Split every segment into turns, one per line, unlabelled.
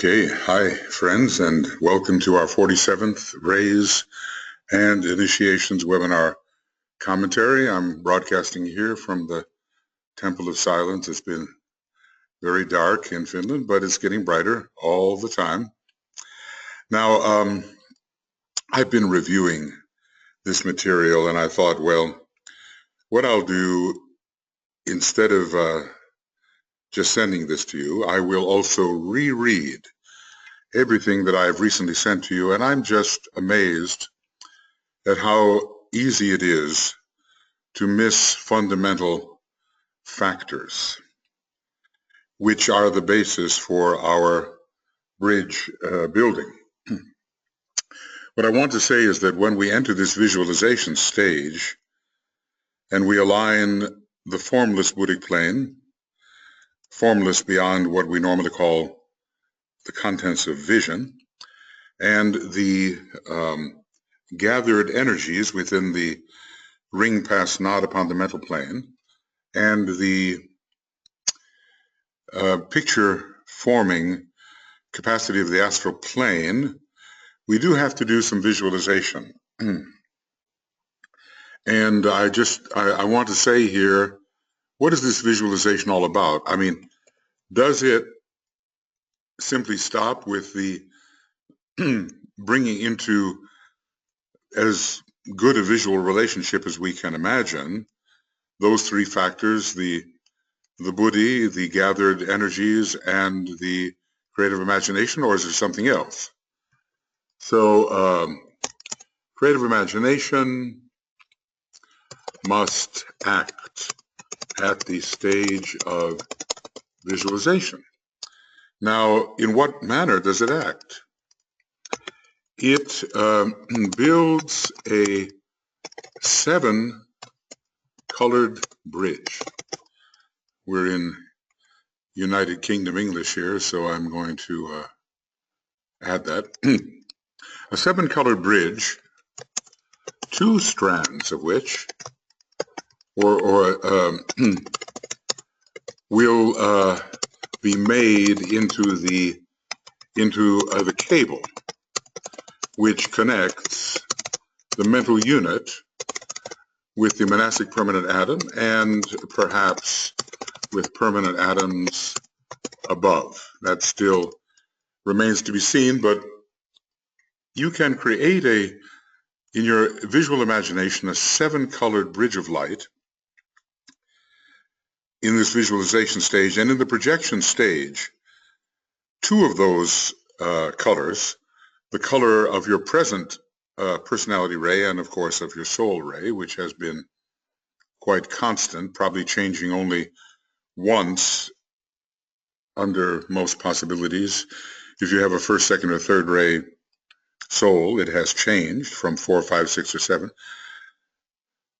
Okay, hi friends, and welcome to our 47th RAIWC and Initiations webinar commentary. I'm broadcasting here from the Temple of Silence. It's been very dark in Finland, but it's getting brighter all the time. Now, I've been reviewing this material and I thought, well, what I'll do instead of just sending this to you, I will also reread everything that I've recently sent to you, and I'm just amazed at how easy it is to miss fundamental factors, which are the basis for our bridge building. What I want to say is that when we enter this visualization stage and we align the formless Buddhic plane, formless beyond what we normally call the contents of vision, and the gathered energies within the ring pass knot upon the mental plane, and the picture forming capacity of the astral plane, we do have to do some visualization. And I want to say here, what is this visualization all about? I mean, does it simply stop with the bringing into as good a visual relationship as we can imagine those three factors, the buddhi, the gathered energies, and the creative imagination, or is there something else? So creative imagination must act at the stage of visualization. Now, in what manner does it act? It builds a 7-colored bridge. We're in United Kingdom English here, so I'm going to add that. A 7-colored bridge, 2 strands of which will be made into the cable, which connects the mental unit with the monastic permanent atom and perhaps with permanent atoms above. That still remains to be seen, but you can create in your visual imagination, a 7-colored bridge of light in this visualization stage. And in the projection stage, 2 of those colors, the color of your present personality ray and of course of your soul ray, which has been quite constant, probably changing only once under most possibilities. If you have a first, second, or third ray soul, it has changed from 4, 5, 6, or 7.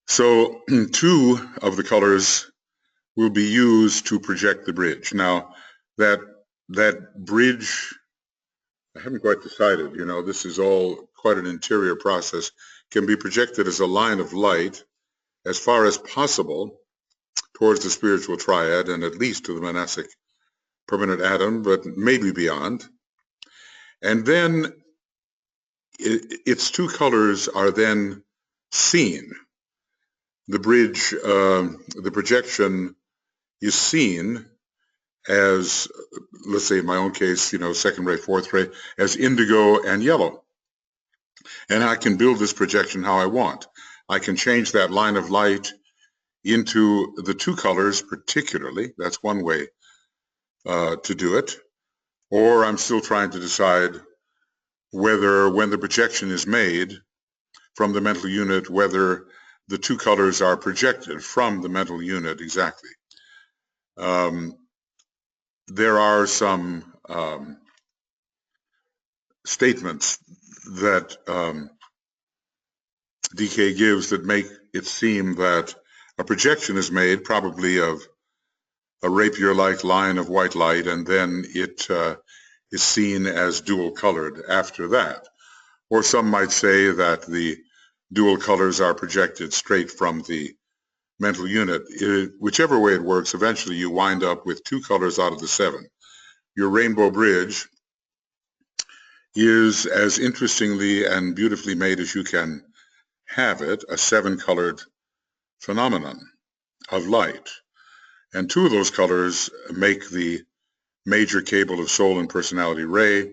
So 2 of the colors will be used to project the bridge. Now, that bridge, I haven't quite decided, you know, this is all quite an interior process, can be projected as a line of light as far as possible towards the spiritual triad and at least to the monastic permanent atom, but maybe beyond. And then its 2 colors are then seen. The bridge, the projection is seen as, let's say in my own case, you know, second ray, fourth ray, as indigo and yellow. And I can build this projection how I want. I can change that line of light into the 2 colors particularly. That's one way to do it. Or I'm still trying to decide whether, when the projection is made from the mental unit, whether the 2 colors are projected from the mental unit exactly. There are some statements that DK gives that make it seem that a projection is made probably of a rapier-like line of white light, and then it is seen as dual-colored after that. Or some might say that the dual colors are projected straight from the mental unit. Whichever way it works, eventually you wind up with 2 colors out of the 7. Your rainbow bridge is as interestingly and beautifully made as you can have it, a 7-colored phenomenon of light. And 2 of those colors make the major cable of soul and personality ray,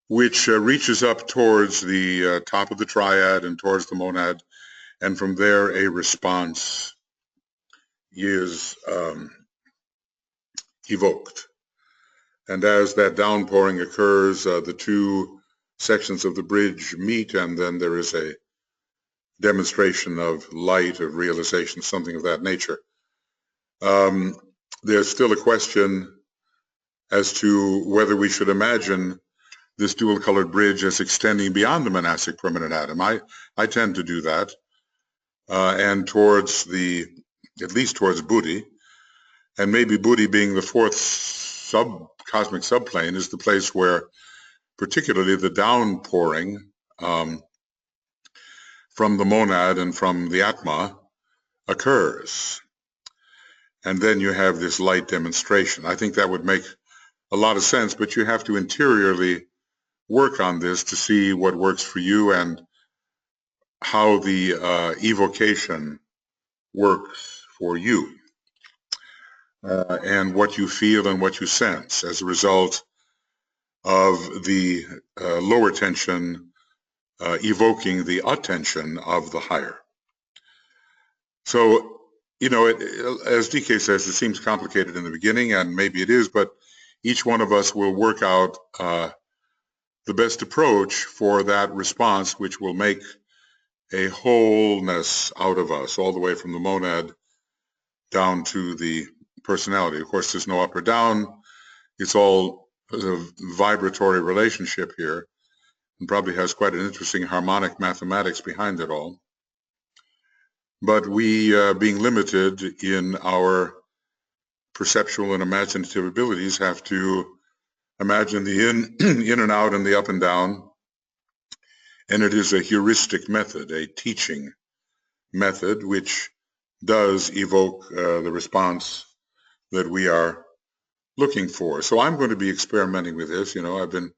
which reaches up towards the top of the triad and towards the monad, and from there a response is evoked. And as that downpouring occurs, the 2 sections of the bridge meet, and then there is a demonstration of light, of realization, something of that nature. There's still a question as to whether we should imagine this dual-colored bridge as extending beyond the monastic permanent atom. I tend to do that, and towards at least towards Buddhi, and maybe Buddhi being the 4th cosmic subplane is the place where particularly the downpouring from the monad and from the Atma occurs. And then you have this light demonstration. I think that would make a lot of sense, but you have to interiorly work on this to see what works for you and how the evocation works for you, and what you feel and what you sense as a result of the lower tension evoking the attention of the higher. So, you know, as DK says, it seems complicated in the beginning, and maybe it is, but each one of us will work out the best approach for that response, which will make a wholeness out of us, all the way from the monad down to the personality. Of course, there's no up or down. It's all a vibratory relationship here, and probably has quite an interesting harmonic mathematics behind it all. But we, being limited in our perceptual and imaginative abilities, have to imagine the in and out and the up and down. And it is a heuristic method, a teaching method, which does evoke the response that we are looking for. So I'm going to be experimenting with this. You know, I've been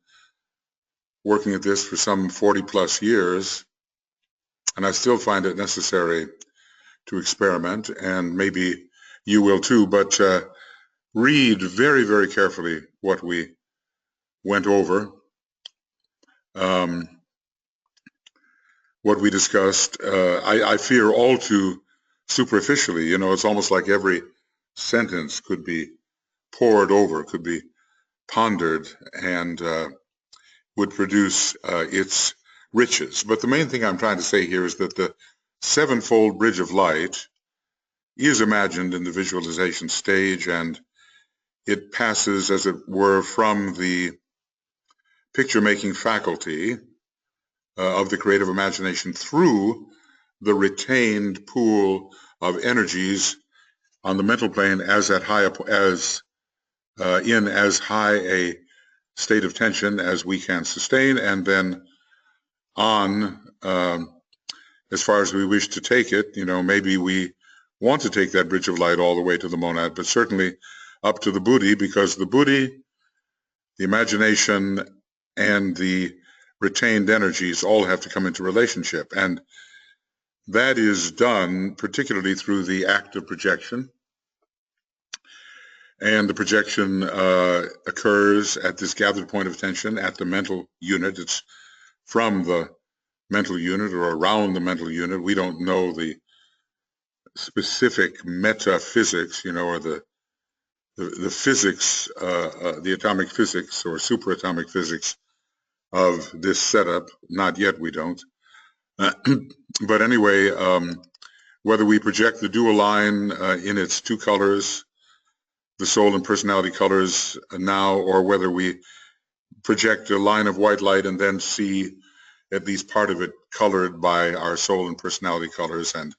working at this for some 40 plus years, and I still find it necessary to experiment, and maybe you will too, but read very, very carefully what we went over, what we discussed. I fear all too superficially. You know, it's almost like every sentence could be pored over, could be pondered, and would produce its riches. But the main thing I'm trying to say here is that the 7-fold bridge of light is imagined in the visualization stage, and it passes, as it were, from the picture-making faculty of the creative imagination through the retained pool of energies on the mental plane as high a state of tension as we can sustain, and then on as far as we wish to take it. You know, maybe we want to take that bridge of light all the way to the monad, but certainly up to the Buddhi, because the Buddhi, the imagination, and the retained energies all have to come into relationship. And that is done particularly through the act of projection. And the projection occurs at this gathered point of attention at the mental unit. It's from the mental unit or around the mental unit. We don't know the specific metaphysics, you know, or the physics, the atomic physics or superatomic physics of this setup. Not yet, we don't. But anyway, whether we project the dual line in its 2 colors, the soul and personality colors now, or whether we project a line of white light and then see at least part of it colored by our soul and personality colors and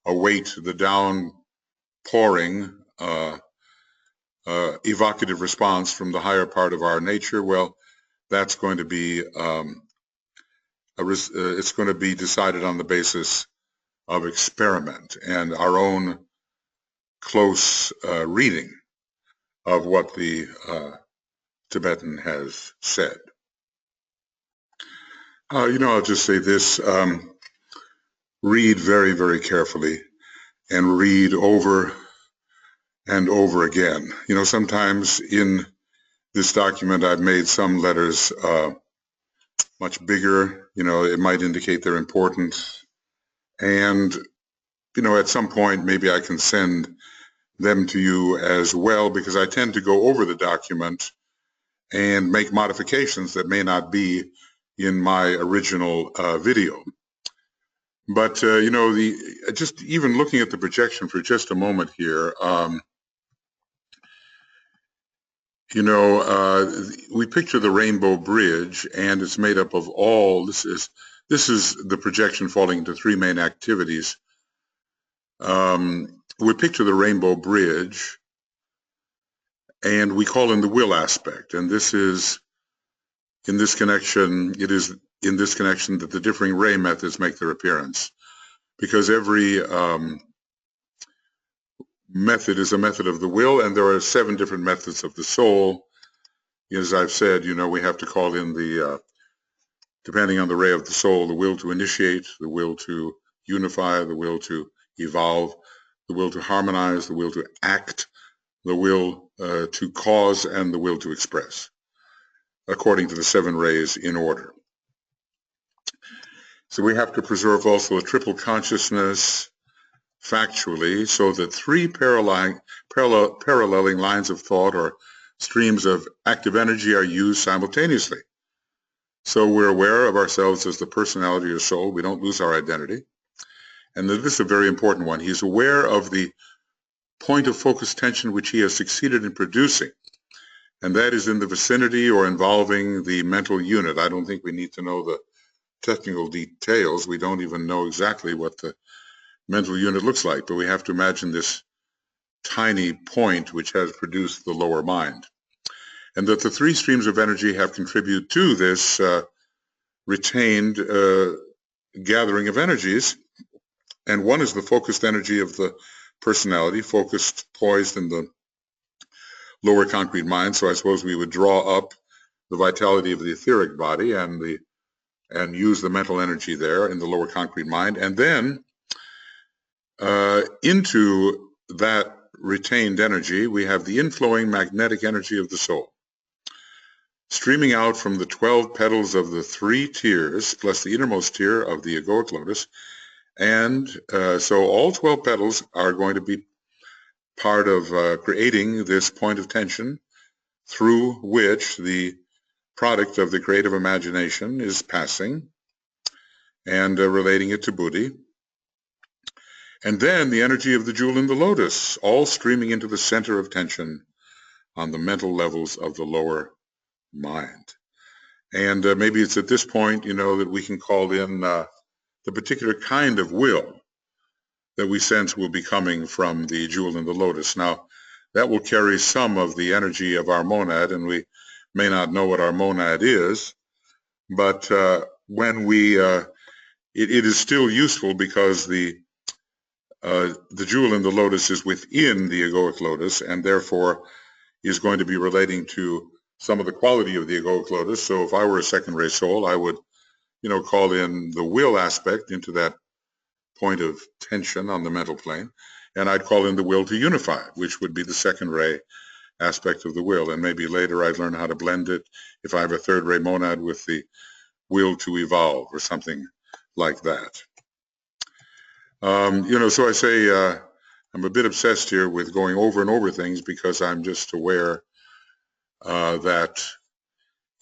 await the downpouring evocative response from the higher part of our nature, well, that's going to be it's going to be decided on the basis of experiment and our own close reading of what the Tibetan has said. I'll just say this, read very, very carefully and read over and over again. Sometimes in this document I've made some letters much bigger. It might indicate their importance. And, at some point maybe I can send them to you as well, because I tend to go over the document and make modifications that may not be in my original video. But, just even looking at the projection for just a moment here, we picture the Rainbow Bridge, and it's made up of this is the projection falling into three main activities. We picture the Rainbow Bridge, and we call in the will aspect, and this is in this connection, it is in this connection that the differing ray methods make their appearance, because every method is a method of the will, and there are 7 different methods of the soul. As I've said, we have to call in the, depending on the ray of the soul, the will to initiate, the will to unify, the will to evolve, the will to harmonize, the will to act, the will to cause, and the will to express, according to the 7 rays in order. So we have to preserve also a triple consciousness factually, so that 3 paralleling lines of thought or streams of active energy are used simultaneously. So we're aware of ourselves as the personality or soul. We don't lose our identity. And this is a very important one. He's aware of the point of focus tension which he has succeeded in producing, and that is in the vicinity or involving the mental unit. I don't think we need to know the technical details. We don't even know exactly what the mental unit looks like, but we have to imagine this tiny point which has produced the lower mind, and that the 3 streams of energy have contributed to this retained gathering of energies. And one is the focused energy of the personality, focused, poised in the lower concrete mind. So I suppose we would draw up the vitality of the etheric body and use the mental energy there in the lower concrete mind, and then into that retained energy we have the inflowing magnetic energy of the soul, streaming out from the 12 petals of the 3 tiers plus the innermost tier of the egoic lotus. And so all 12 petals are going to be part of creating this point of tension through which the product of the creative imagination is passing and relating it to Buddhi. And then the energy of the jewel in the lotus, all streaming into the center of tension on the mental levels of the lower mind. And maybe it's at this point, that we can call in the particular kind of will that we sense will be coming from the jewel in the lotus. Now, that will carry some of the energy of our monad, and we may not know what our monad is, but when we, it is still useful, because the jewel in the lotus is within the egoic lotus, and therefore is going to be relating to some of the quality of the egoic lotus. So if I were a second ray soul, I would, call in the will aspect into that point of tension on the mental plane, and I'd call in the will to unify, which would be the second ray aspect of the will. And maybe later I'd learn how to blend it if I have a third ray monad with the will to evolve or something like that. So I say I'm a bit obsessed here with going over and over things, because I'm just aware that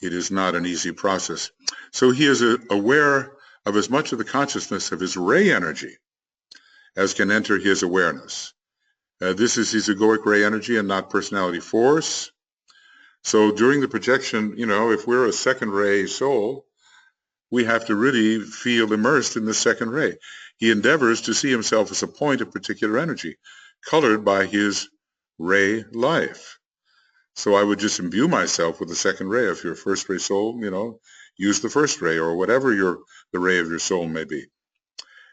it is not an easy process. So he is aware of as much of the consciousness of his ray energy as can enter his awareness. This is his egoic ray energy and not personality force. So during the projection, if we're a second ray soul, we have to really feel immersed in the second ray. He endeavors to see himself as a point of particular energy, colored by his ray life. So I would just imbue myself with the second ray. If you're a first ray soul, use the first ray, or whatever the ray of your soul may be.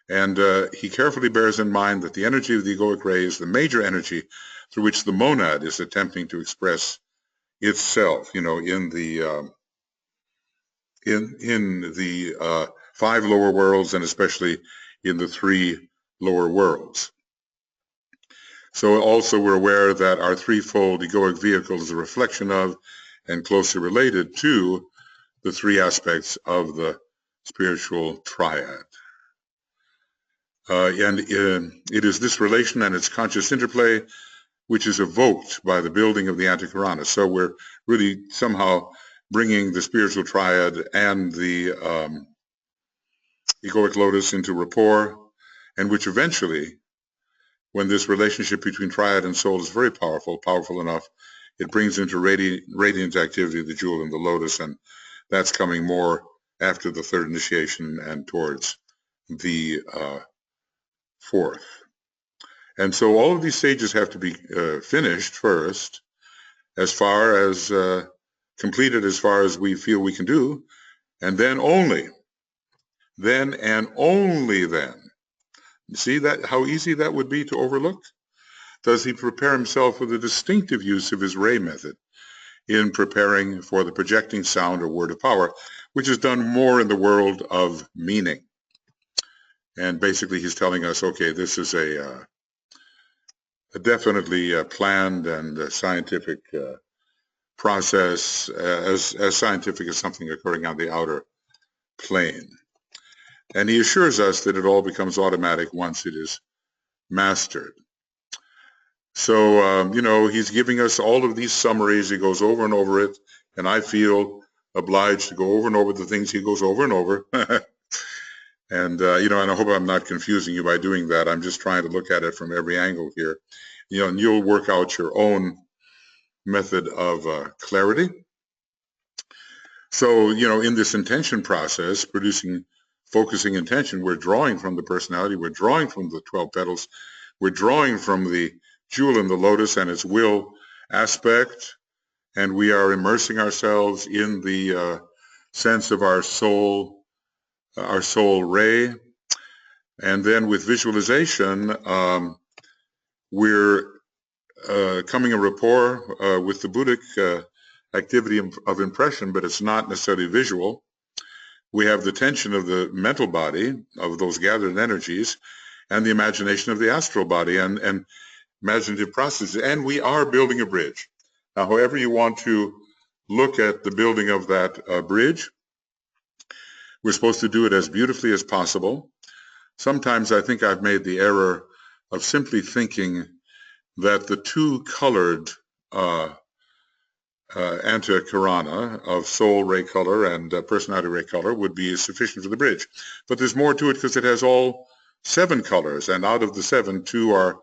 And he carefully bears in mind that the energy of the egoic ray is the major energy through which the monad is attempting to express itself, in in the 5 lower worlds, and especially in the 3 lower worlds. So also we're aware that our threefold egoic vehicle is a reflection of and closely related to the 3 aspects of the spiritual triad. It is this relation and its conscious interplay which is evoked by the building of the Antikarana. So we're really somehow bringing the spiritual triad and the egoic lotus into rapport, and which eventually, when this relationship between triad and soul is very powerful enough, it brings into radiant activity the jewel and the lotus, and that's coming more after the 3rd initiation and towards the 4th. And so all of these stages have to be finished first, as far as completed as far as we feel we can do, and then and only then. You see that how easy that would be to overlook? Does he prepare himself with a distinctive use of his ray method in preparing for the projecting sound or word of power, which is done more in the world of meaning. And basically he's telling us, okay, this is a definitely planned and scientific process, as scientific as something occurring on the outer plane. And he assures us that it all becomes automatic once it is mastered. So, he's giving us all of these summaries. He goes over and over it, and I feel obliged to go over and over the things he goes over and over. And, and I hope I'm not confusing you by doing that. I'm just trying to look at it from every angle here. And you'll work out your own method of clarity. So, in this intention process, focusing intention, we're drawing from the personality, we're drawing from the 12 petals, we're drawing from the jewel in the lotus and its will aspect, and we are immersing ourselves in the sense of our soul ray. And then with visualization, we're coming in rapport with the Buddhic activity of impression, but it's not necessarily visual. We have the tension of the mental body, of those gathered energies, and the imagination of the astral body and imaginative processes, and we are building a bridge. Now, however you want to look at the building of that bridge, we're supposed to do it as beautifully as possible. Sometimes I think I've made the error of simply thinking that the 2 colored Antikarana of soul ray color and personality ray color would be sufficient for the bridge. But there's more to it because it has all 7 colors, and out of the 7, 2 are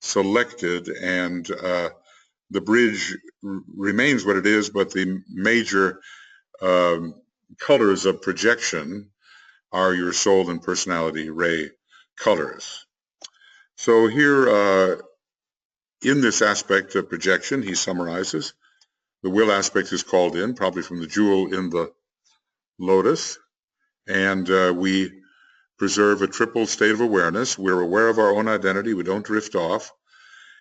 selected, and the bridge remains what it is, but the major colors of projection are your soul and personality ray colors. So here in this aspect of projection, he summarizes. The will aspect is called in, probably from the jewel in the lotus, and we preserve a triple state of awareness. We're aware of our own identity. We don't drift off.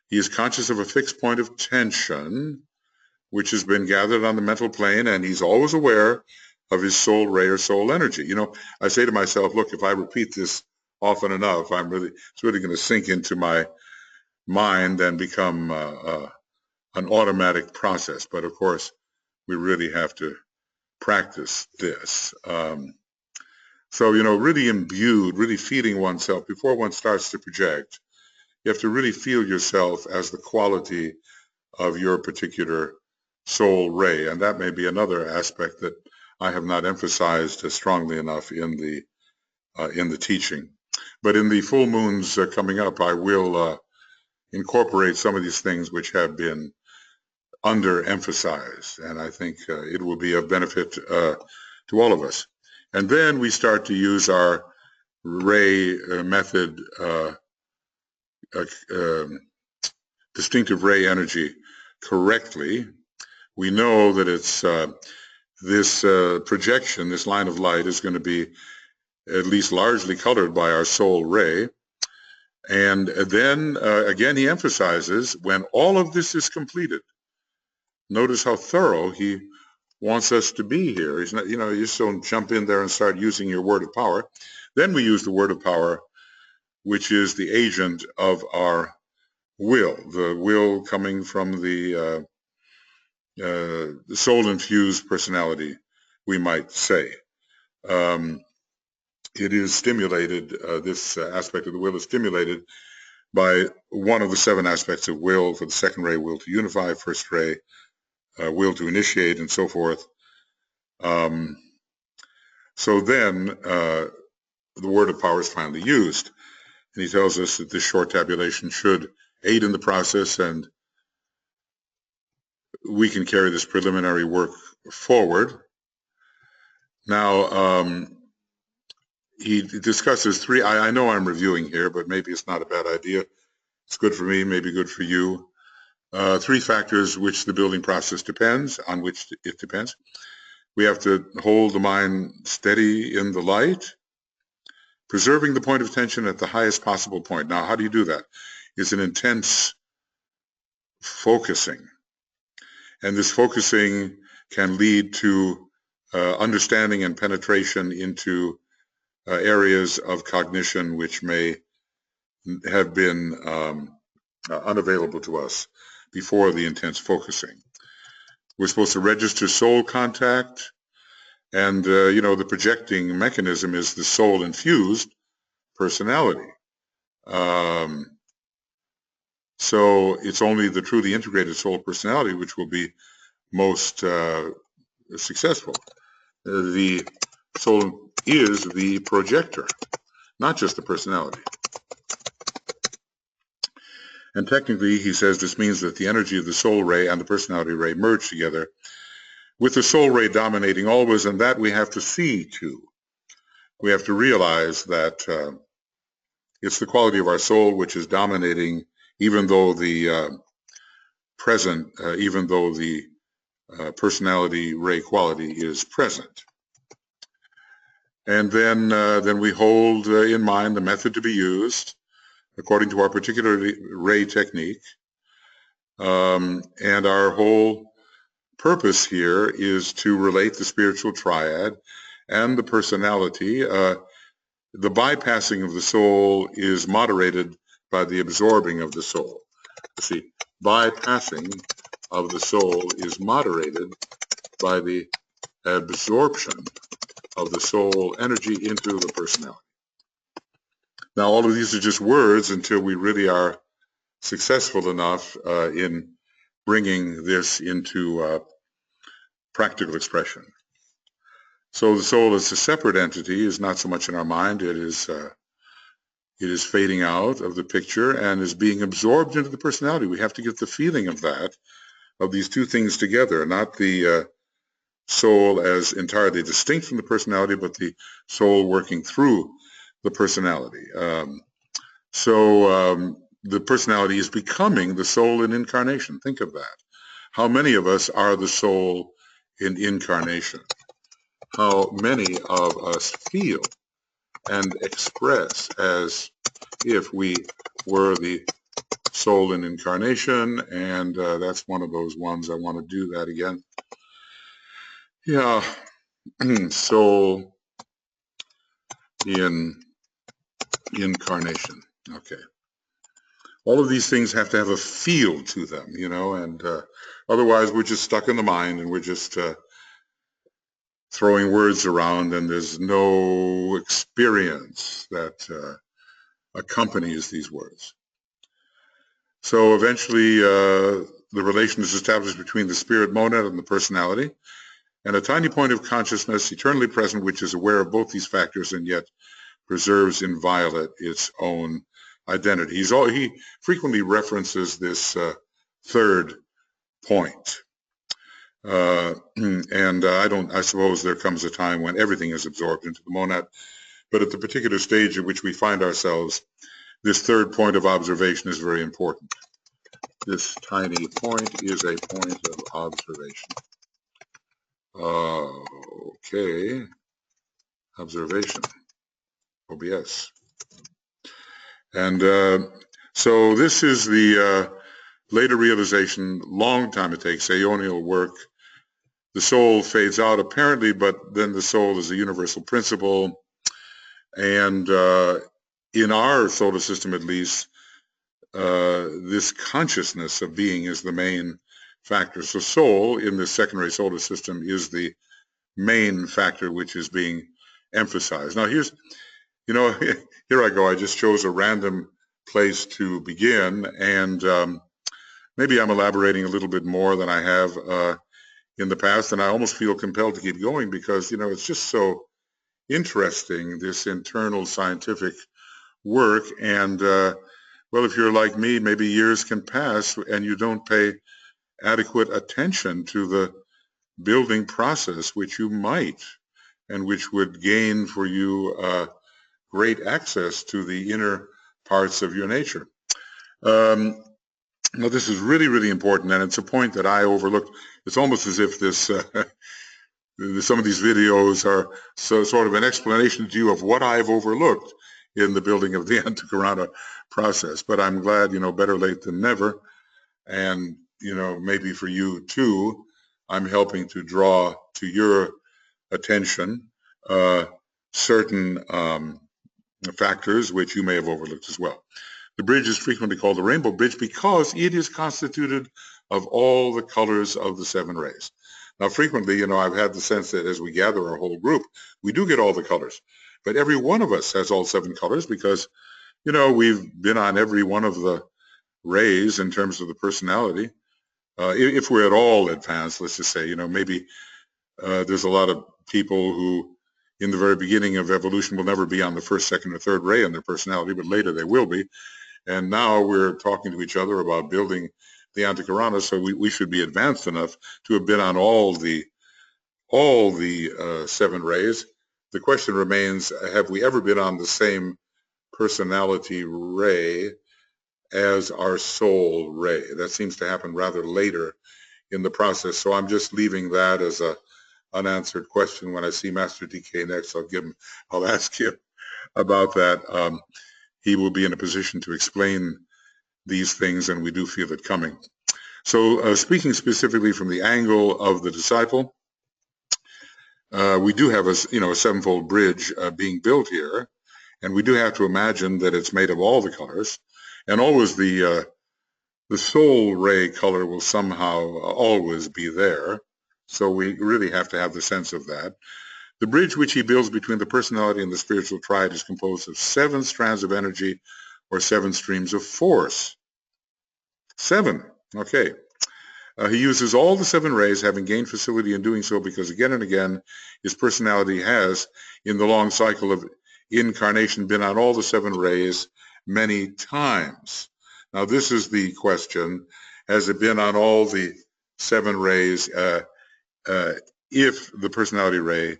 He is conscious of a fixed point of tension, which has been gathered on the mental plane, and he's always aware of his soul ray or soul energy. I say to myself, look, if I repeat this often enough, it's really going to sink into my mind and become an automatic process. But of course, we really have to practice this. So, really imbued, really feeling oneself before one starts to project. You have to really feel yourself as the quality of your particular soul ray. And that may be another aspect that I have not emphasized strongly enough in the teaching. But in the full moons coming up, I will incorporate some of these things which have been underemphasized, and I think it will be of benefit to all of us. And then we start to use our ray method, distinctive ray energy correctly. We know that it's this projection, this line of light is going to be at least largely colored by our soul ray. And then again, he emphasizes when all of this is completed, notice how thorough he wants us to be here. He's not, you know, you just don't jump in there and start using your word of power. Then we use the word of power, which is the agent of our will, the will coming from the soul-infused personality, we might say. It is stimulated, this aspect of the will is stimulated by one of the 7 aspects of will. For the second ray, will to unify; first ray, will to initiate, and so forth. So then the word of power is finally used, and he tells us that this short tabulation should aid in the process, and we can carry this preliminary work forward. Now, he discusses 3, I know I'm reviewing here, but maybe it's not a bad idea. It's good for me, maybe good for you. 3 factors which the building process depends, on which it depends. We have to hold the mind steady in the light, preserving the point of attention at the highest possible point. Now, how do you do that? It's an intense focusing. And this focusing can lead to understanding and penetration into areas of cognition which may have been unavailable to us before the intense focusing. We're supposed to register soul contact, and you know, the projecting mechanism is the soul-infused personality. So it's only the truly integrated soul personality which will be most successful. The soul is the projector, not just the personality. And technically, he says, this means that the energy of the soul ray and the personality ray merge together, with the soul ray dominating always, and that we have to see to. We have to realize that it's the quality of our soul which is dominating, even though the personality ray quality is present. And then we hold in mind the method to be used according to our particular ray technique. And our whole purpose here is to relate the spiritual triad and the personality. The bypassing of the soul is moderated by the absorbing of the soul. See, bypassing of the soul is moderated by the absorption of the soul energy into the personality. Now, all of these are just words until we really are successful enough in bringing this into practical expression. So the soul as a separate entity is not so much in our mind. It is fading out of the picture and is being absorbed into the personality. We have to get the feeling of that, of these 2 things together, not the soul as entirely distinct from the personality, but the soul working through the personality. So the personality is becoming the soul in incarnation. Think of that. How many of us are the soul in incarnation? How many of us feel and express as if we were the soul in incarnation? And that's one of those ones. I want to do that again. Yeah, soul in incarnation. Okay. All of these things have to have a feel to them, you know, and otherwise we're just stuck in the mind and we're just throwing words around, and there's no experience that accompanies these words. So eventually the relation is established between the spirit monad and the personality, and a tiny point of consciousness eternally present which is aware of both these factors and yet preserves inviolate its own identity. He frequently references this third point. And I suppose there comes a time when everything is absorbed into the monad, but at the particular stage at which we find ourselves, this third point of observation is very important. This tiny point is a point of observation. Okay, observation, OBS. And so this is the later realization, long time it takes, aeonial work, the soul fades out apparently, but then the soul is a universal principle. And in our solar system, at least, this consciousness of being is the main factor. So soul in the secondary solar system is the main factor which is being emphasized. Now here's, here I go. I just chose a random place to begin, and maybe I'm elaborating a little bit more than I have in the past, and I almost feel compelled to keep going because, it's just so interesting, this internal scientific work. And well, if you're like me, maybe years can pass and you don't pay adequate attention to the building process, which you might, and which would gain for you great access to the inner parts of your nature. Now, this is really, really important, and it's a point that I overlooked. It's almost as if this some of these videos are sort of an explanation to you of what I've overlooked in the building of the Antakarana process. But I'm glad, better late than never. And, maybe for you too, I'm helping to draw to your attention certain factors which you may have overlooked as well. The bridge is frequently called the rainbow bridge because it is constituted of all the colors of the 7 rays. Now, frequently, I've had the sense that as we gather our whole group, we do get all the colors. But every one of us has all 7 colors because, we've been on every one of the rays in terms of the personality. If we're at all advanced, let's just say, maybe there's a lot of people who, in the very beginning of evolution, will never be on the first, second, or third ray in their personality, but later they will be. And now we're talking to each other about building the Antakarana, so we should be advanced enough to have been on all the 7 rays. The question remains, have we ever been on the same personality ray as our soul ray? That seems to happen rather later in the process, so I'm just leaving that as a unanswered question. When I see Master DK next, I'll ask him about that. He will be in a position to explain these things, and we do feel it coming. So speaking specifically from the angle of the disciple, we do have a sevenfold bridge being built here, and we do have to imagine that it's made of all the colors, and always the soul ray color will somehow always be there. So we really have to have the sense of that. The bridge which he builds between the personality and the spiritual triad is composed of 7 strands of energy or 7 streams of force. 7, okay. He uses all the 7 rays, having gained facility in doing so because again and again his personality has, in the long cycle of incarnation, been on all the 7 rays many times. Now this is the question: has it been on all the 7 rays if the personality ray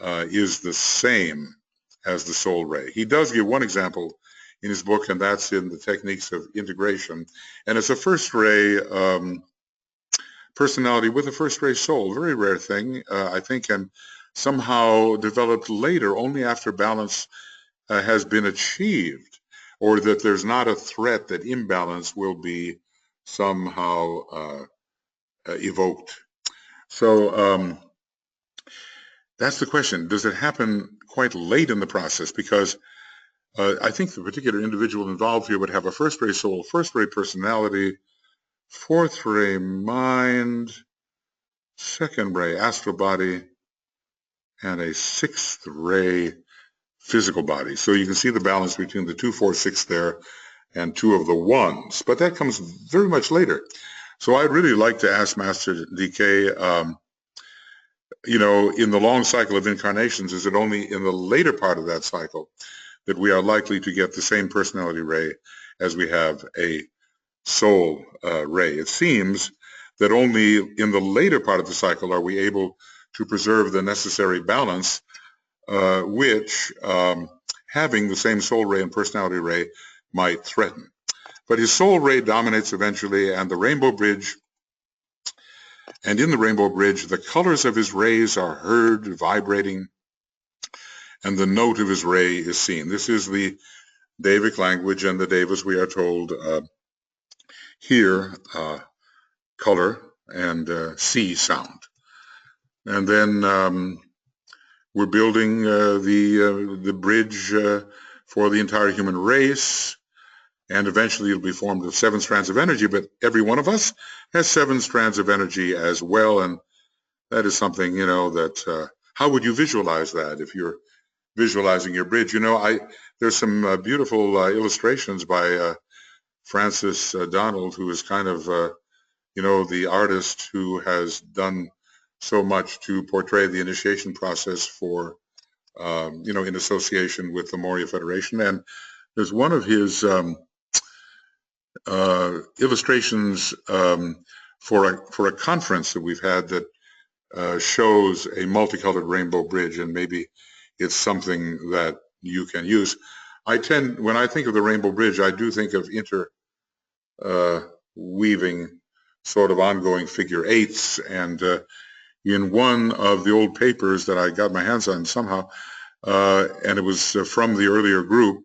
is the same as the soul ray? He does give one example in his book, and that's in the techniques of integration, and it's a first ray personality with a first ray soul. Very rare thing, I think, and somehow developed later only after balance has been achieved, or that there's not a threat that imbalance will be somehow evoked. So that's the question. Does it happen quite late in the process? Because I think the particular individual involved here would have a first ray soul, first ray personality, 4th ray mind, 2nd ray astral body, and a 6th ray physical body. So you can see the balance between the 2, 4, 6 there and 2 of the 1s, but that comes very much later. So I'd really like to ask Master DK, in the long cycle of incarnations, is it only in the later part of that cycle that we are likely to get the same personality ray as we have a soul ray? It seems that only in the later part of the cycle are we able to preserve the necessary balance, which having the same soul ray and personality ray might threaten. But his soul ray dominates eventually, and the rainbow bridge, and in the rainbow bridge, the colors of his rays are heard vibrating, and the note of his ray is seen. This is the Devic language, and the Devas, we are told, hear color and see sound. And then we're building the bridge for the entire human race, and eventually it'll be formed of 7 strands of energy, but every one of us has 7 strands of energy as well, and that is something, that, how would you visualize that if you're visualizing your bridge? There's some beautiful illustrations by Francis Donald, who is kind of, the artist who has done so much to portray the initiation process for, in association with the Moria Federation. And there's one of his illustrations for a conference that we've had that shows a multicolored rainbow bridge, and maybe it's something that you can use. When I think of the rainbow bridge, I do think of interweaving sort of ongoing figure eights, and in one of the old papers that I got my hands on somehow, and it was from the earlier group,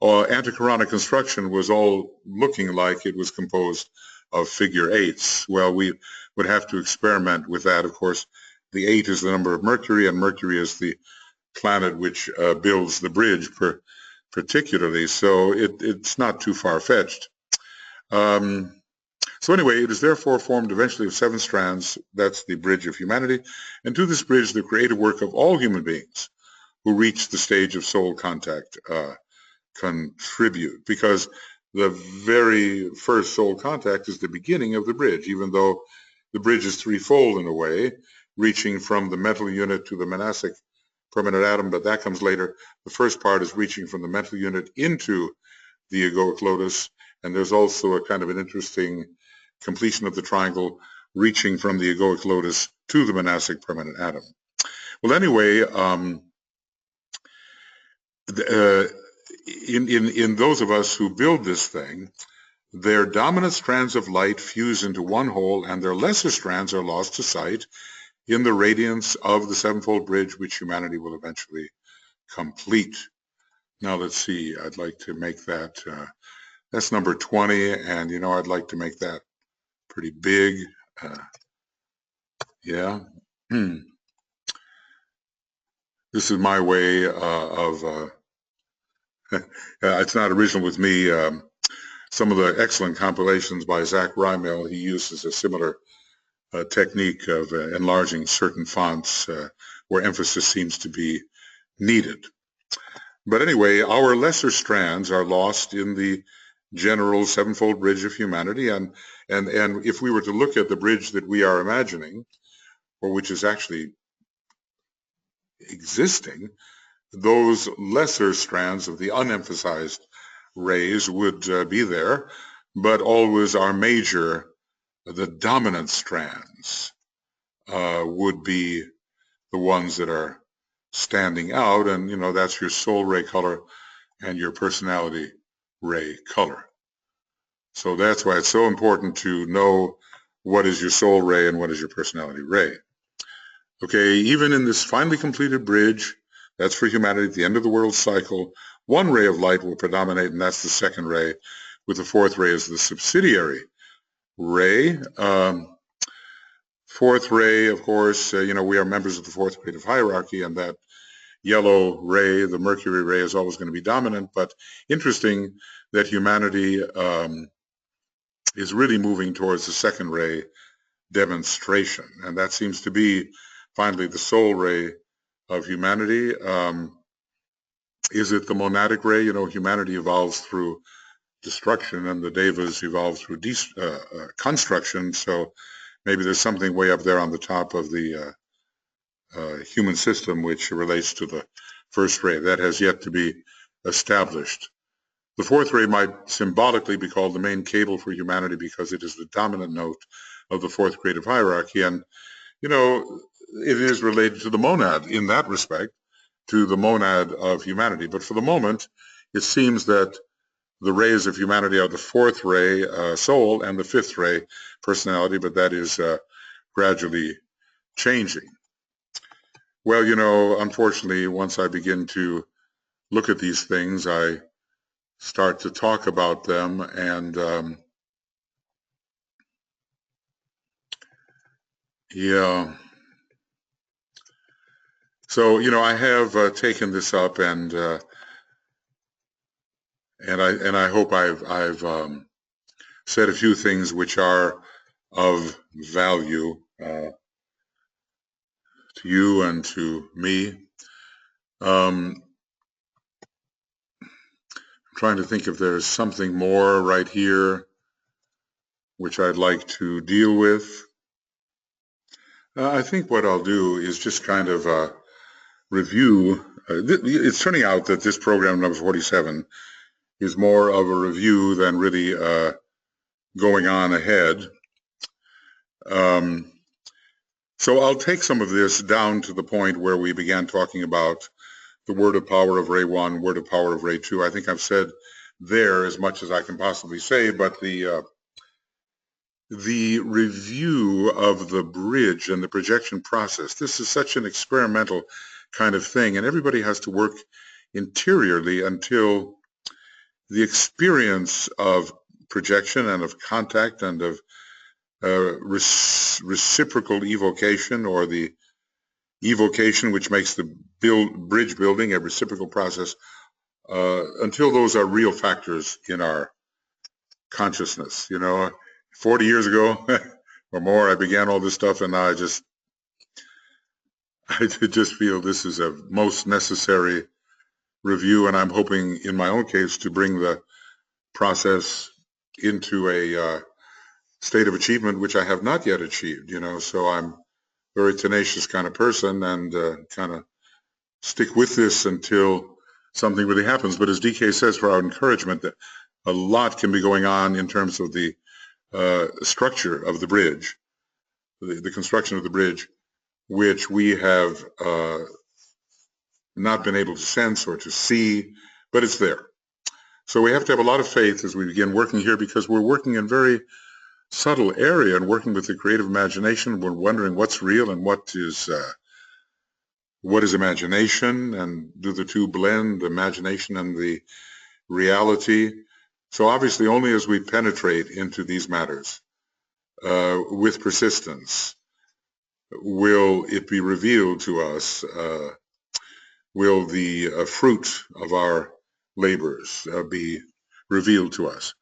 anticoronic construction was all looking like it was composed of figure eights. Well, we would have to experiment with that. Of course, the 8 is the number of Mercury, and Mercury is the planet which builds the bridge particularly, so it's not too far-fetched. So anyway, it is therefore formed eventually of 7 strands. That's the bridge of humanity. And to this bridge, the creative work of all human beings who reach the stage of soul contact contribute, because the very first soul contact is the beginning of the bridge, even though the bridge is threefold in a way, reaching from the mental unit to the monastic permanent atom, but that comes later. The first part is reaching from the mental unit into the egoic lotus, and there's also a kind of an interesting completion of the triangle, reaching from the egoic lotus to the monastic permanent atom. Well, anyway, in those of us who build this thing, their dominant strands of light fuse into one whole, and their lesser strands are lost to sight in the radiance of the sevenfold bridge, which humanity will eventually complete. Now let's see, I'd like to make that, that's number 20, and I'd like to make that pretty big. Yeah. This is my way of, it's not original with me. Some of the excellent compilations by Zach Rymel, he uses a similar technique of enlarging certain fonts where emphasis seems to be needed. But anyway, our lesser strands are lost in the general sevenfold bridge of humanity, and if we were to look at the bridge that we are imagining, or which is actually existing, those lesser strands of the unemphasized rays would be there, but always our major, the dominant strands, would be the ones that are standing out, and that's your soul ray color and your personality ray color. So that's why it's so important to know what is your soul ray and what is your personality ray. Okay, even in this finally completed bridge, that's for humanity at the end of the world cycle, one ray of light will predominate, and that's the second ray, with the fourth ray as the subsidiary ray. Fourth ray, of course, we are members of the fourth grade of hierarchy, and that yellow ray, the Mercury ray, is always going to be dominant. But interesting that humanity is really moving towards the second ray demonstration, and that seems to be finally the soul ray of humanity. Is it the monadic ray? Humanity evolves through destruction, and the devas evolve through construction. So maybe there's something way up there on the top of the human system which relates to the first ray. That has yet to be established. The fourth ray might symbolically be called the main cable for humanity because it is the dominant note of the fourth grade of hierarchy. And, it is related to the monad in that respect, to the monad of humanity. But for the moment, it seems that the rays of humanity are the fourth ray, soul, and the fifth ray, personality, but that is gradually changing. Well, unfortunately, once I begin to look at these things, I start to talk about them, and yeah, So, I have taken this up, and I hope I've said a few things which are of value to you and to me. I'm trying to think if there's something more right here which I'd like to deal with. I think what I'll do is just kind of review. It's turning out that this program number 47 is more of a review than really going on ahead. So I'll take some of this down to the point where we began talking about the word of power of Ray 1, word of power of Ray 2. I think I've said there as much as I can possibly say, but the review of the bridge and the projection process, this is such an experimental kind of thing, and everybody has to work interiorly until the experience of projection and of contact and of reciprocal evocation, or the evocation which makes the bridge building a reciprocal process, until those are real factors in our consciousness. 40 years ago or more, I began all this stuff, and now I just feel this is a most necessary review, and I'm hoping in my own case to bring the process into a state of achievement which I have not yet achieved, so I'm a very tenacious kind of person, and kind of stick with this until something really happens. But as DK says, for our encouragement, that a lot can be going on in terms of the structure of the bridge, the construction of the bridge, which we have not been able to sense or to see, but it's there. So we have to have a lot of faith as we begin working here, because we're working in very subtle area and working with the creative imagination. We're wondering what's real and what is imagination, and do the two blend, the imagination and the reality. So obviously only as we penetrate into these matters with persistence will it be revealed to us, will the fruit of our labors be revealed to us.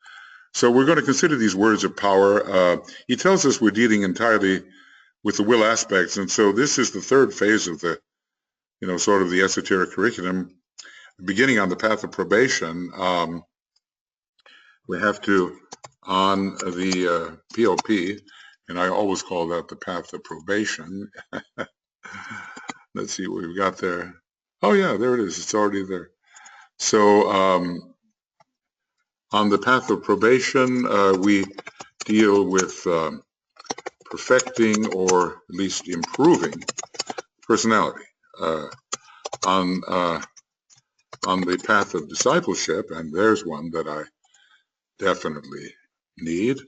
So we're going to consider these words of power. He tells us we're dealing entirely with the will aspects, and so this is the third phase of the, sort of the esoteric curriculum. Beginning on the path of probation, we have to, on the POP, and I always call that the path of probation. Let's see what we've got there. Oh yeah, there it is. It's already there. So on the path of probation, we deal with perfecting, or at least improving, personality. On the path of discipleship, and there's one that I definitely need.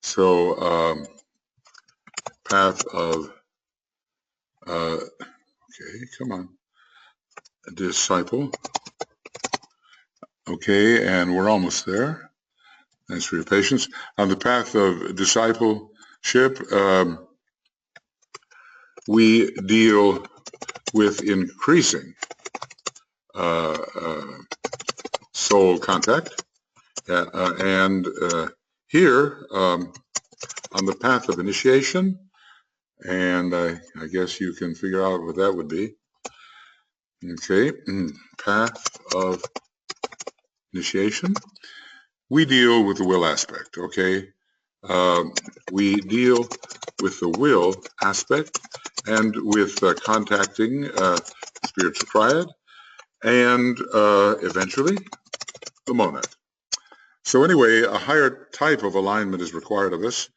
So path of, okay, come on, disciple. Okay, and we're almost there. Thanks for your patience. On the path of discipleship, we deal with increasing soul contact, and here on the path of initiation, and I guess you can figure out what that would be. Okay, path of initiation, we deal with the will aspect. Okay, we deal with the will aspect and with contacting spiritual triad, and eventually the monad. So anyway, a higher type of alignment is required of us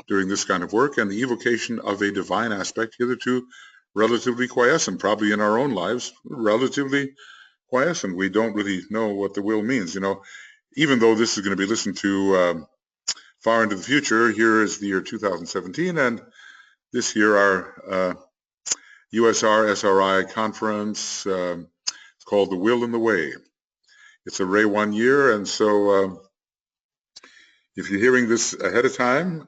during this kind of work, and the evocation of a divine aspect, hitherto relatively quiescent, probably in our own lives, relatively quiescent. We don't really know what the will means, even though this is going to be listened to far into the future. Here is the year 2017, and this year our USR SRI conference, it's called The Will and the Way. It's a Ray 1 year, and so if you're hearing this ahead of time,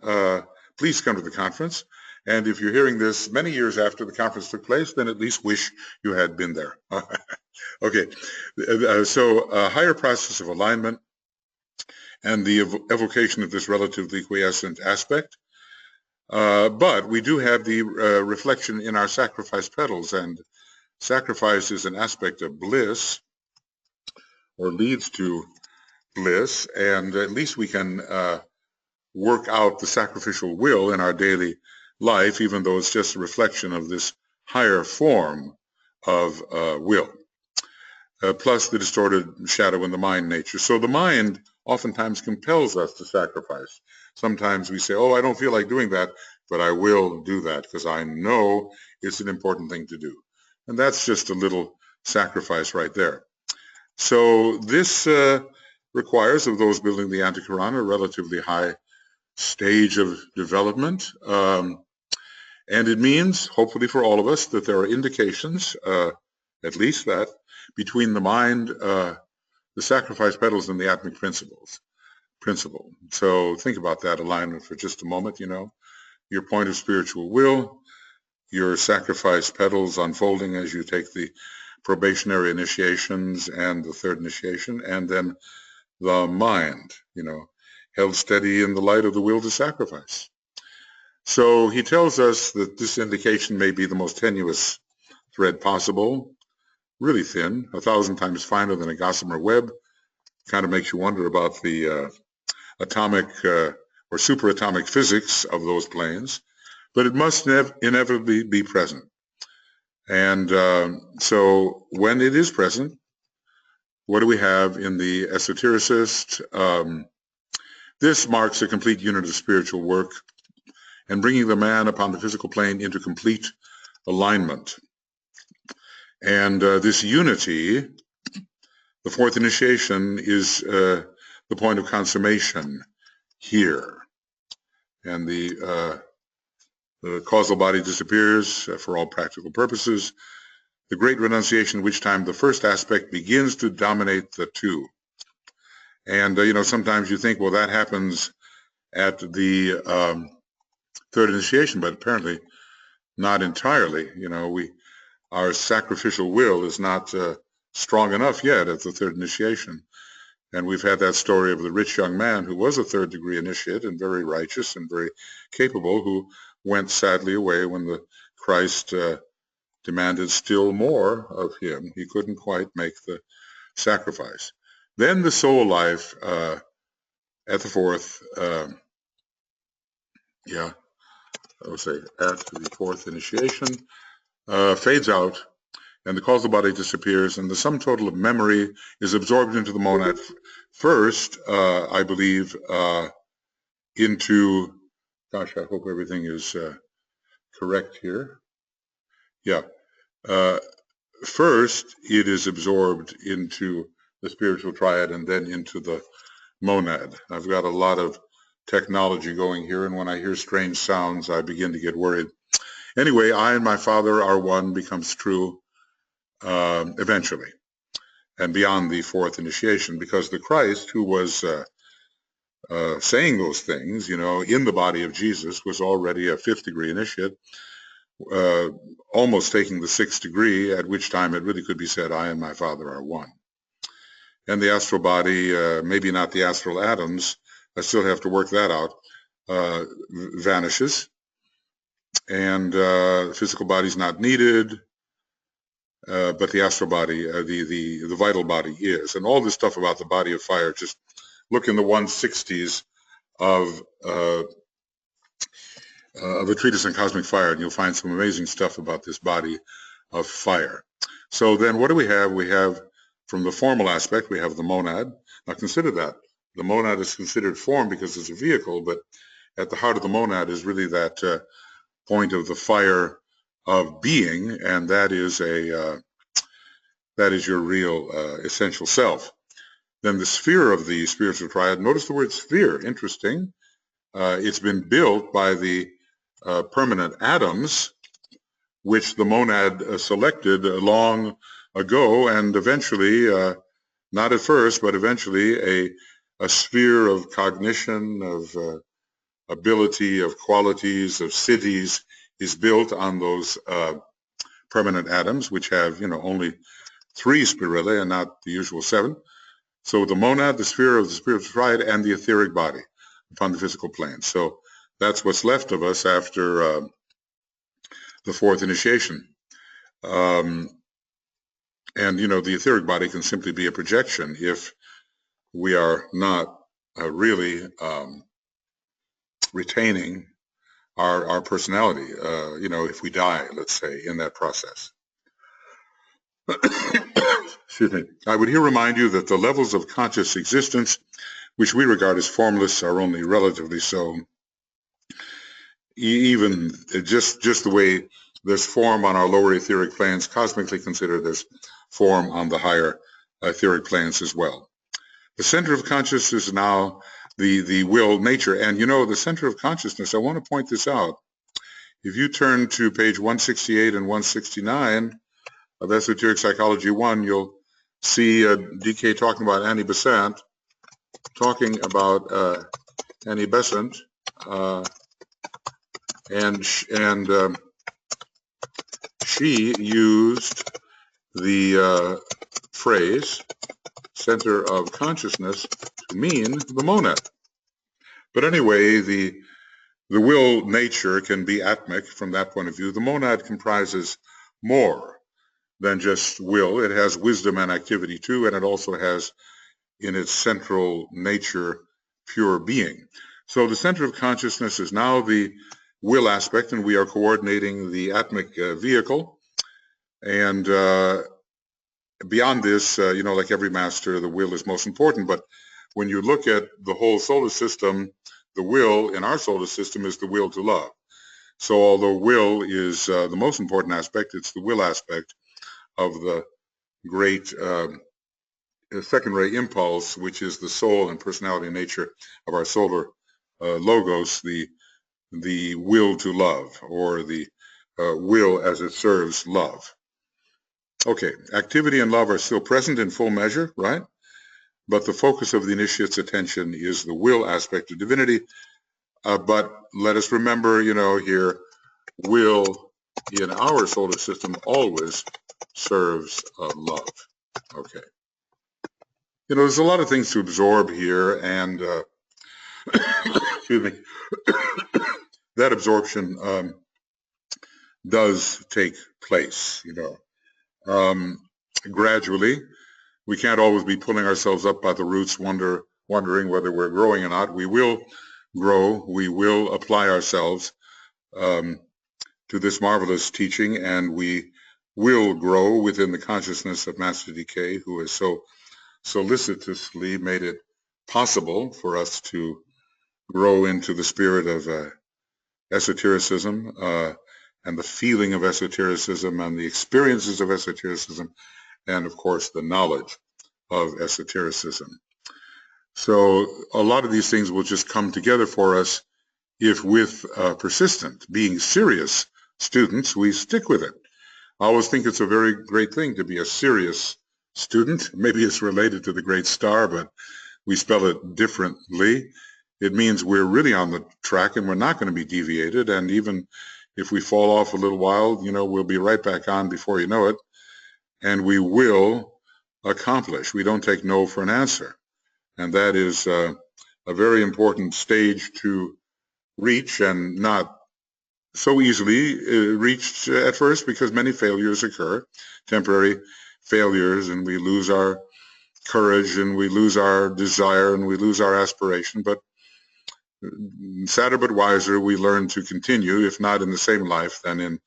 please come to the conference. And if you're hearing this many years after the conference took place, then at least wish you had been there. Okay, so a higher process of alignment and the evocation of this relatively quiescent aspect. But we do have the reflection in our sacrifice petals, and sacrifice is an aspect of bliss, or leads to bliss, and at least we can work out the sacrificial will in our daily life, even though it's just a reflection of this higher form of will, plus the distorted shadow in the mind nature. So the mind oftentimes compels us to sacrifice. Sometimes we say, oh, I don't feel like doing that, but I will do that because I know it's an important thing to do. And that's just a little sacrifice right there. So this requires of those building the Antiquran a relatively high stage of development. And it means, hopefully for all of us, that there are indications, at least that, between the mind, the sacrifice petals, and the atmic principle. So think about that alignment for just a moment, your point of spiritual will, your sacrifice petals unfolding as you take the probationary initiations and the third initiation, and then the mind, held steady in the light of the will to sacrifice. So he tells us that this indication may be the most tenuous thread possible, really thin, 1,000 times finer than a gossamer web. Kind of makes you wonder about the atomic or superatomic physics of those planes, but it must inevitably be present. And so when it is present, what do we have in the esotericist? This marks a complete unit of spiritual work and bringing the man upon the physical plane into complete alignment. And this unity, the fourth initiation, is the point of consummation here. And the causal body disappears for all practical purposes. The great renunciation, which time the first aspect begins to dominate the two. And, sometimes you think, well, that happens at the third initiation, but apparently not entirely. Our sacrificial will is not strong enough yet at the third initiation. And we've had that story of the rich young man who was a third degree initiate and very righteous and very capable, who went sadly away when the Christ demanded still more of him. He couldn't quite make the sacrifice. Then the soul life at the fourth, I would say at the fourth initiation, fades out, and the causal body disappears, and the sum total of memory is absorbed into the monad first, I believe, into, gosh, I hope everything is correct here. Yeah. First, it is absorbed into the spiritual triad and then into the monad. I've got a lot of technology going here, and when I hear strange sounds, I begin to get worried. Anyway, I and my Father are one becomes true eventually and beyond the fourth initiation, because the Christ who was saying those things, in the body of Jesus, was already a fifth degree initiate, almost taking the sixth degree, at which time it really could be said, I and my Father are one. And the astral body, maybe not the astral atoms, I still have to work that out, vanishes. And the physical body is not needed, but the astral body, the vital body is. And all this stuff about the body of fire, just look in the 160s of a treatise on cosmic fire, and you'll find some amazing stuff about this body of fire. So then what do we have? We have, from the formal aspect, we have the monad. Now consider that. The monad is considered form because it's a vehicle, but at the heart of the monad is really that point of the fire of being, and that is your real essential self. Then the sphere of the spiritual triad, notice the word sphere, interesting. It's been built by the permanent atoms, which the monad selected long ago, and eventually, not at first, but eventually a sphere of cognition, of ability, of qualities, of cities is built on those permanent atoms, which have, only 3 spirillae and not the usual 7. So the monad, the sphere of the spiritual triad, and the etheric body upon the physical plane. So that's what's left of us after the fourth initiation. And, the etheric body can simply be a projection if we are not really retaining our personality, if we die, let's say, in that process. Excuse me. I would here remind you that the levels of conscious existence, which we regard as formless, are only relatively so. Even just the way there's form on our lower etheric planes, cosmically considered there's form on the higher etheric planes as well. The center of consciousness is now the will, nature, and the center of consciousness, I want to point this out. If you turn to page 168 and 169 of Esoteric Psychology 1, you'll see DK talking about Annie Besant, and she used the phrase center of consciousness to mean the monad. But anyway, the will nature can be atmic from that point of view. The monad comprises more than just will. It has wisdom and activity too, and it also has in its central nature pure being. So the center of consciousness is now the will aspect, and we are coordinating the atmic vehicle. And beyond this, like every master, the will is most important. But when you look at the whole solar system, the will in our solar system is the will to love. So although will is the most important aspect, it's the will aspect of the great second-ray impulse, which is the soul and personality and nature of our solar logos, the will to love, or the will as it serves love. Okay, activity and love are still present in full measure, right? But the focus of the initiate's attention is the will aspect of divinity. But let us remember, here, will in our solar system always serves love. Okay. There's a lot of things to absorb here, and excuse me, that absorption does take place, gradually. We can't always be pulling ourselves up by the roots, wondering whether we're growing or not. We will grow. We will apply ourselves to this marvelous teaching, and we will grow within the consciousness of Master DK, who has so solicitously made it possible for us to grow into the spirit of esotericism and the feeling of esotericism and the experiences of esotericism, and of course the knowledge of esotericism. So a lot of these things will just come together for us if, with persistent, being serious students, we stick with it. I always think it's a very great thing to be a serious student. Maybe it's related to the great star, but we spell it differently. It means we're really on the track and we're not going to be deviated. And even if we fall off a little while, we'll be right back on before you know it. And we will accomplish. We don't take no for an answer. And that is a very important stage to reach, and not so easily reached at first, because many failures occur, temporary failures, and we lose our courage, and we lose our desire, and we lose our aspiration. But sadder but wiser, we learn to continue, if not in the same life, then in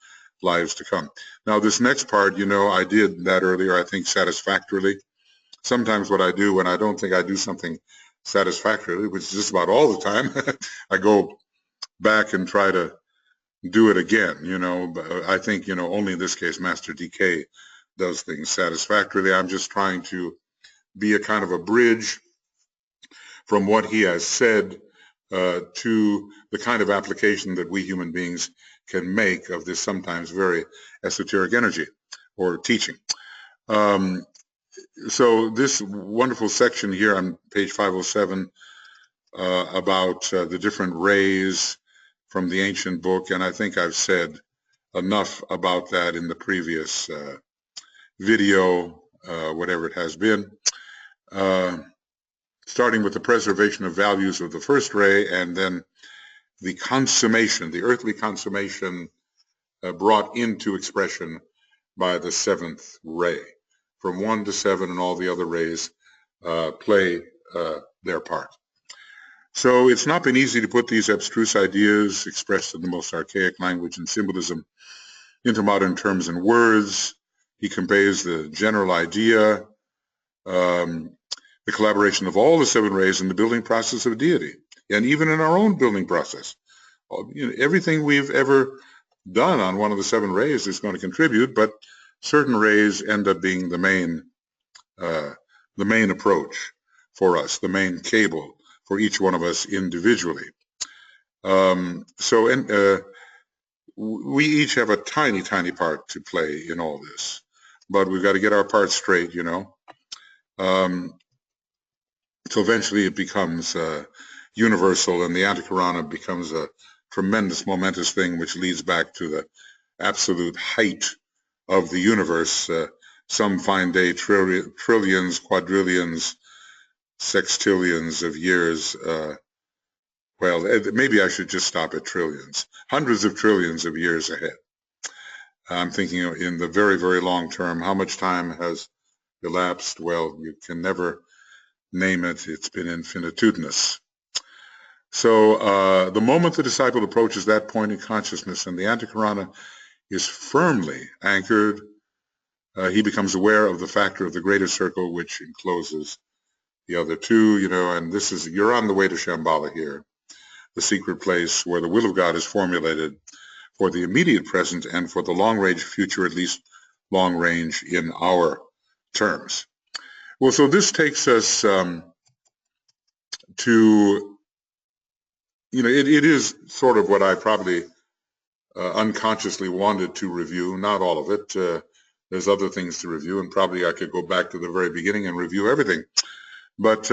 lives to come. Now, this next part, I did that earlier, I think, satisfactorily. Sometimes what I do when I don't think I do something satisfactorily, which is just about all the time, I go back and try to do it again, But I think, only in this case, Master DK does things satisfactorily. I'm just trying to be a kind of a bridge from what he has said to the kind of application that we human beings can make of this sometimes very esoteric energy or teaching. So this wonderful section here on page 507 about the different rays from the ancient book, and I think I've said enough about that in the previous video, whatever it has been, starting with the preservation of values of the first ray, and then the consummation, the earthly consummation brought into expression by the seventh ray. From 1 to 7, and all the other rays play their part. So it's not been easy to put these abstruse ideas expressed in the most archaic language and symbolism into modern terms and words. He conveys the general idea, the collaboration of all the 7 rays in the building process of deity, and even in our own building process. Everything we've ever done on one of the 7 rays is going to contribute, but certain rays end up being the main approach for us, the main cable for each one of us individually. We each have a tiny, tiny part to play in all this, but we've got to get our part straight, so eventually it becomes universal, and the Antikarana becomes a tremendous, momentous thing, which leads back to the absolute height of the universe. Some fine day, trillions, quadrillions, sextillions of years. Well, maybe I should just stop at trillions. Hundreds of trillions of years ahead. I'm thinking in the very, very long term. How much time has elapsed? Well, you can never name it. It's been infinitudinous. So the moment the disciple approaches that point in consciousness and the Antikarana is firmly anchored, he becomes aware of the factor of the greater circle, which encloses the other 2, and this is, you're on the way to Shambhala here, the secret place where the will of God is formulated for the immediate present and for the long-range future, at least long-range in our terms. Well, so this takes us to, it is sort of what I probably unconsciously wanted to review, not all of it. There's other things to review, and probably I could go back to the very beginning and review everything. But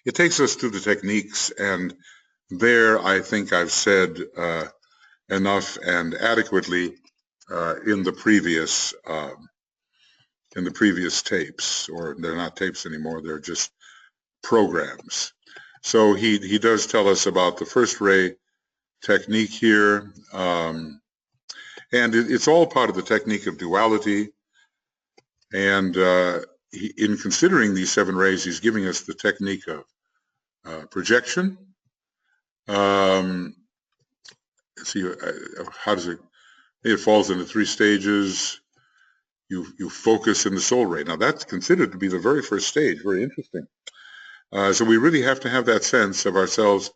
it takes us to the techniques, and there I think I've said enough and adequately in the previous tapes, or they're not tapes anymore, they're just programs. So he does tell us about the first ray technique here, and it's all part of the technique of duality, and in considering these 7 rays, he's giving us the technique of projection. See, how does it falls into 3 stages. You focus in the soul ray. Now that's considered to be the very first stage. Very interesting. So we really have to have that sense of ourselves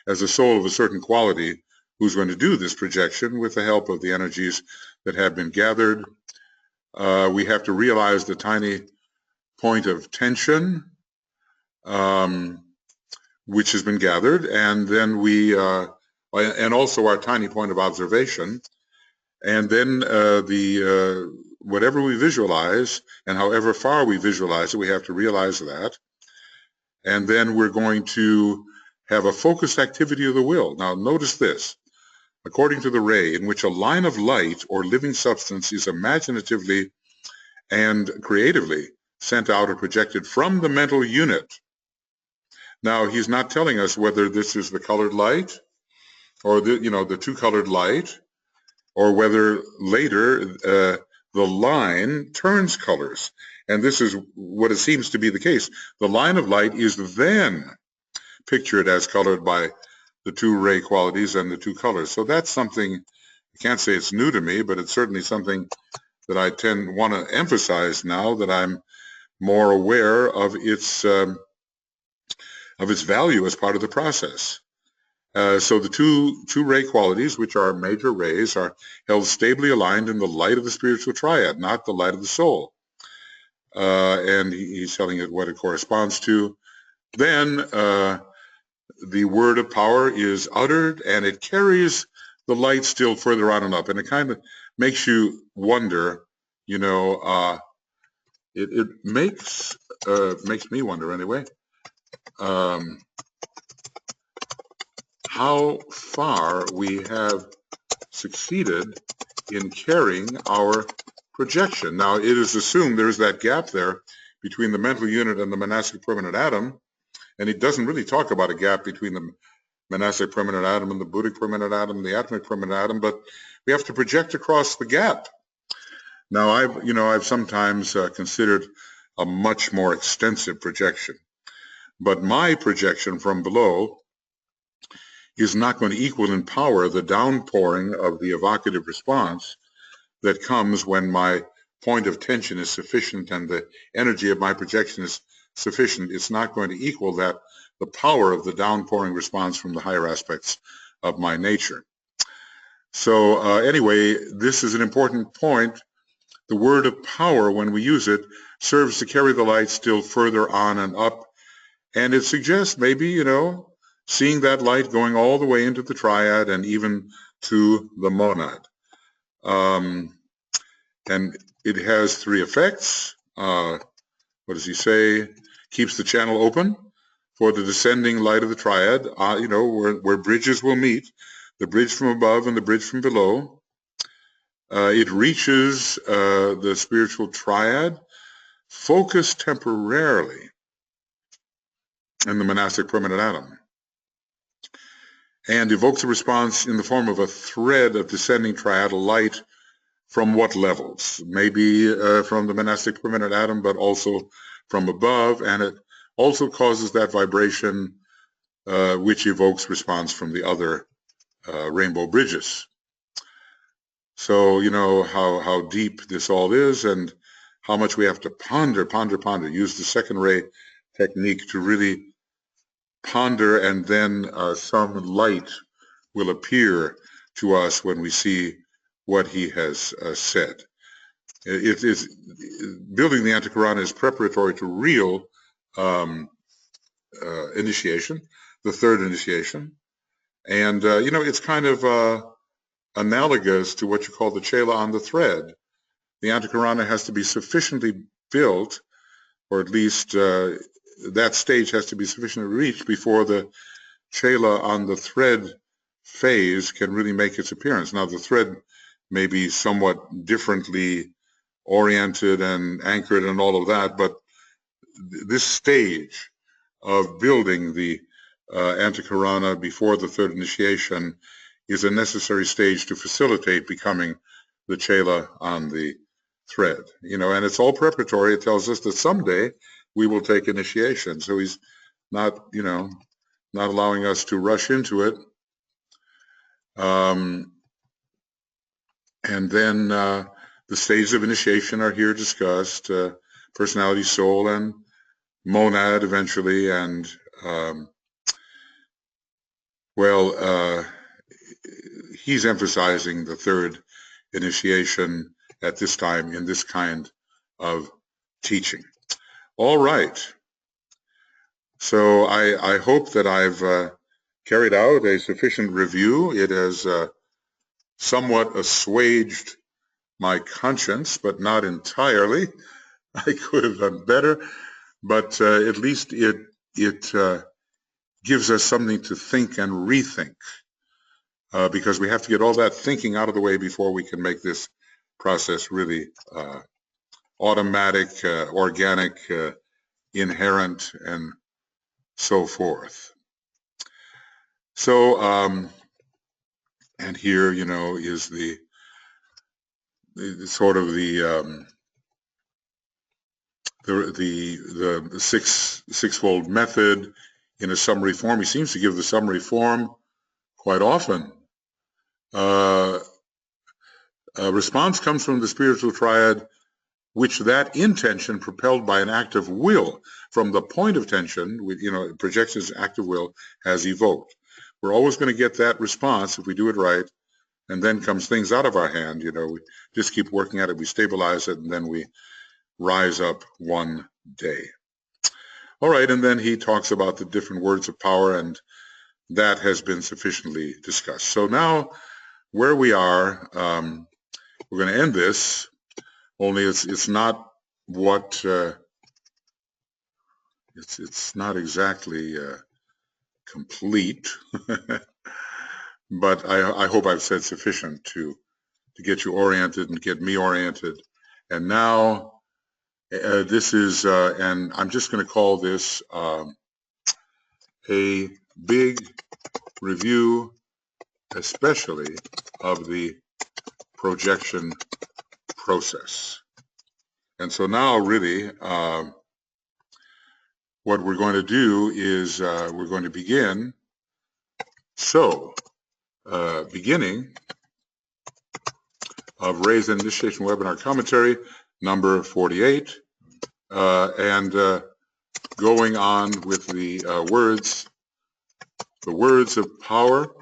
as a soul of a certain quality who's going to do this projection with the help of the energies that have been gathered. We have to realize the tiny point of tension which has been gathered, and then and also our tiny point of observation, and then whatever we visualize and however far we visualize it, we have to realize that, and then we're going to have a focused activity of the will. Now notice this. According to the ray, in which a line of light or living substance is imaginatively and creatively sent out or projected from the mental unit. Now, he's not telling us whether this is the colored light or the 2-colored light, or whether later the line turns colors. And this is what it seems to be the case. The line of light is then pictured as colored by the 2 ray qualities and the 2 colors. So that's something, I can't say it's new to me, but it's certainly something that I want to emphasize now that I'm more aware of its value as part of the process. So the two ray qualities, which are major rays, are held stably aligned in the light of the spiritual triad, not the light of the soul. And he's telling it what it corresponds to. Then the word of power is uttered, and it carries the light still further on and up, and it kind of makes you wonder, it makes me wonder anyway, how far we have succeeded in carrying our projection. Now, it is assumed there is that gap there between the mental unit and the monastic permanent atom, and it doesn't really talk about a gap between the monastic permanent atom and the Buddhic permanent atom, the atomic permanent atom, but we have to project across the gap. Now, I've sometimes considered a much more extensive projection, but my projection from below is not going to equal in power the downpouring of the evocative response that comes when my point of tension is sufficient and the energy of my projection is sufficient. It's not going to equal that, the power of the downpouring response from the higher aspects of my nature. So anyway, this is an important point. The word of power, when we use it, serves to carry the light still further on and up, and it suggests maybe, seeing that light going all the way into the triad and even to the monad. And it has three effects. What does he say? Keeps the channel open for the descending light of the triad, where bridges will meet, the bridge from above and the bridge from below. It reaches the spiritual triad, focused temporarily in the monastic permanent atom, and evokes a response in the form of a thread of descending triadal light from what levels? Maybe from the monastic permanent atom, but also from above, and it also causes that vibration which evokes response from the other rainbow bridges. So you know how deep this all is and how much we have to ponder, use the second ray technique to really ponder, and then some light will appear to us when we see what he has said. It is building the Antakarana is preparatory to real initiation, the third initiation, and it's kind of analogous to what you call the chela on the thread. The Antakarana has to be sufficiently built, or at least that stage has to be sufficiently reached before the chela on the thread phase can really make its appearance. Now, the thread may be somewhat differently oriented and anchored and all of that, but this stage of building the Antakarana before the third initiation is a necessary stage to facilitate becoming the chela on the thread. And it's all preparatory. It tells us that someday we will take initiation. So he's not allowing us to rush into it. And then the stages of initiation are here discussed, personality, soul, and monad eventually. And he's emphasizing the third initiation at this time in this kind of teaching. All right. So I hope that I've carried out a sufficient review. It has somewhat assuaged my conscience, but not entirely. I could have done better, but at least it gives us something to think and rethink, because we have to get all that thinking out of the way before we can make this process really automatic, organic, inherent, and so forth. So, and here, is the sort of the sixfold method in a summary form. He seems to give the summary form quite often. A response comes from the spiritual triad, which that intention propelled by an act of will from the point of tension, projections active will, has evoked. We're always going to get that response if we do it right, and then comes things out of our hand. We just keep working at it, we stabilize it, and then we rise up one day. All right, and then he talks about the different words of power, and that has been sufficiently discussed. So now, where we are, we're going to end this, only it's not what, it's not exactly complete. but I hope I've said sufficient to get you oriented and get me oriented. And now this is, and I'm just going to call this a big review, especially of the projection process. And so now really what we're going to do is we're going to begin. So beginning of RAIWC Initiation Webinar Commentary number 48 and going on with the words of power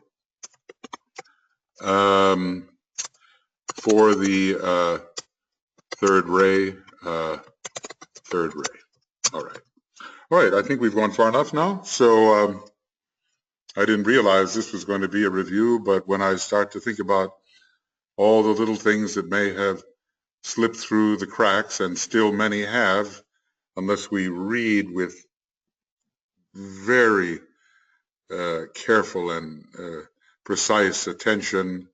for the third ray. All right, I think we've gone far enough now. So I didn't realize this was going to be a review, but when I start to think about all the little things that may have slipped through the cracks, and still many have, unless we read with very careful and precise attention.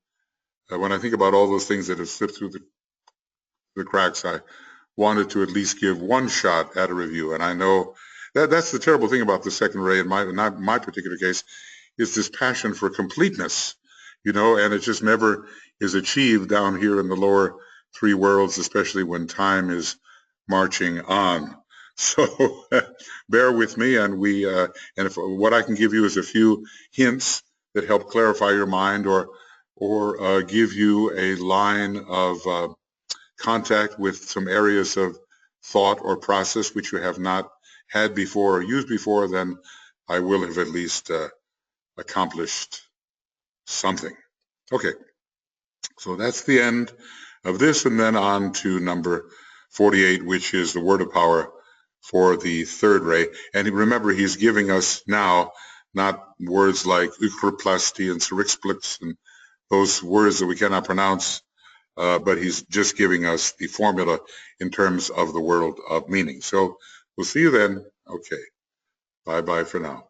When I think about all those things that have slipped through the cracks, I wanted to at least give one shot at a review. And I know that's the terrible thing about the second ray in my particular case, is this passion for completeness, you know, and it just never is achieved down here in the lower three worlds, especially when time is marching on. So bear with me, and and if what I can give you is a few hints that help clarify your mind, or give you a line of contact with some areas of thought or process which you have not had before or used before, then I will have at least accomplished something. Okay, so that's the end of this, and then on to number 48, which is the word of power for the third ray. And remember, he's giving us now not words like ukroplasty and serixplix and those words that we cannot pronounce, but he's just giving us the formula in terms of the world of meaning. So we'll see you then. Okay, bye-bye for now.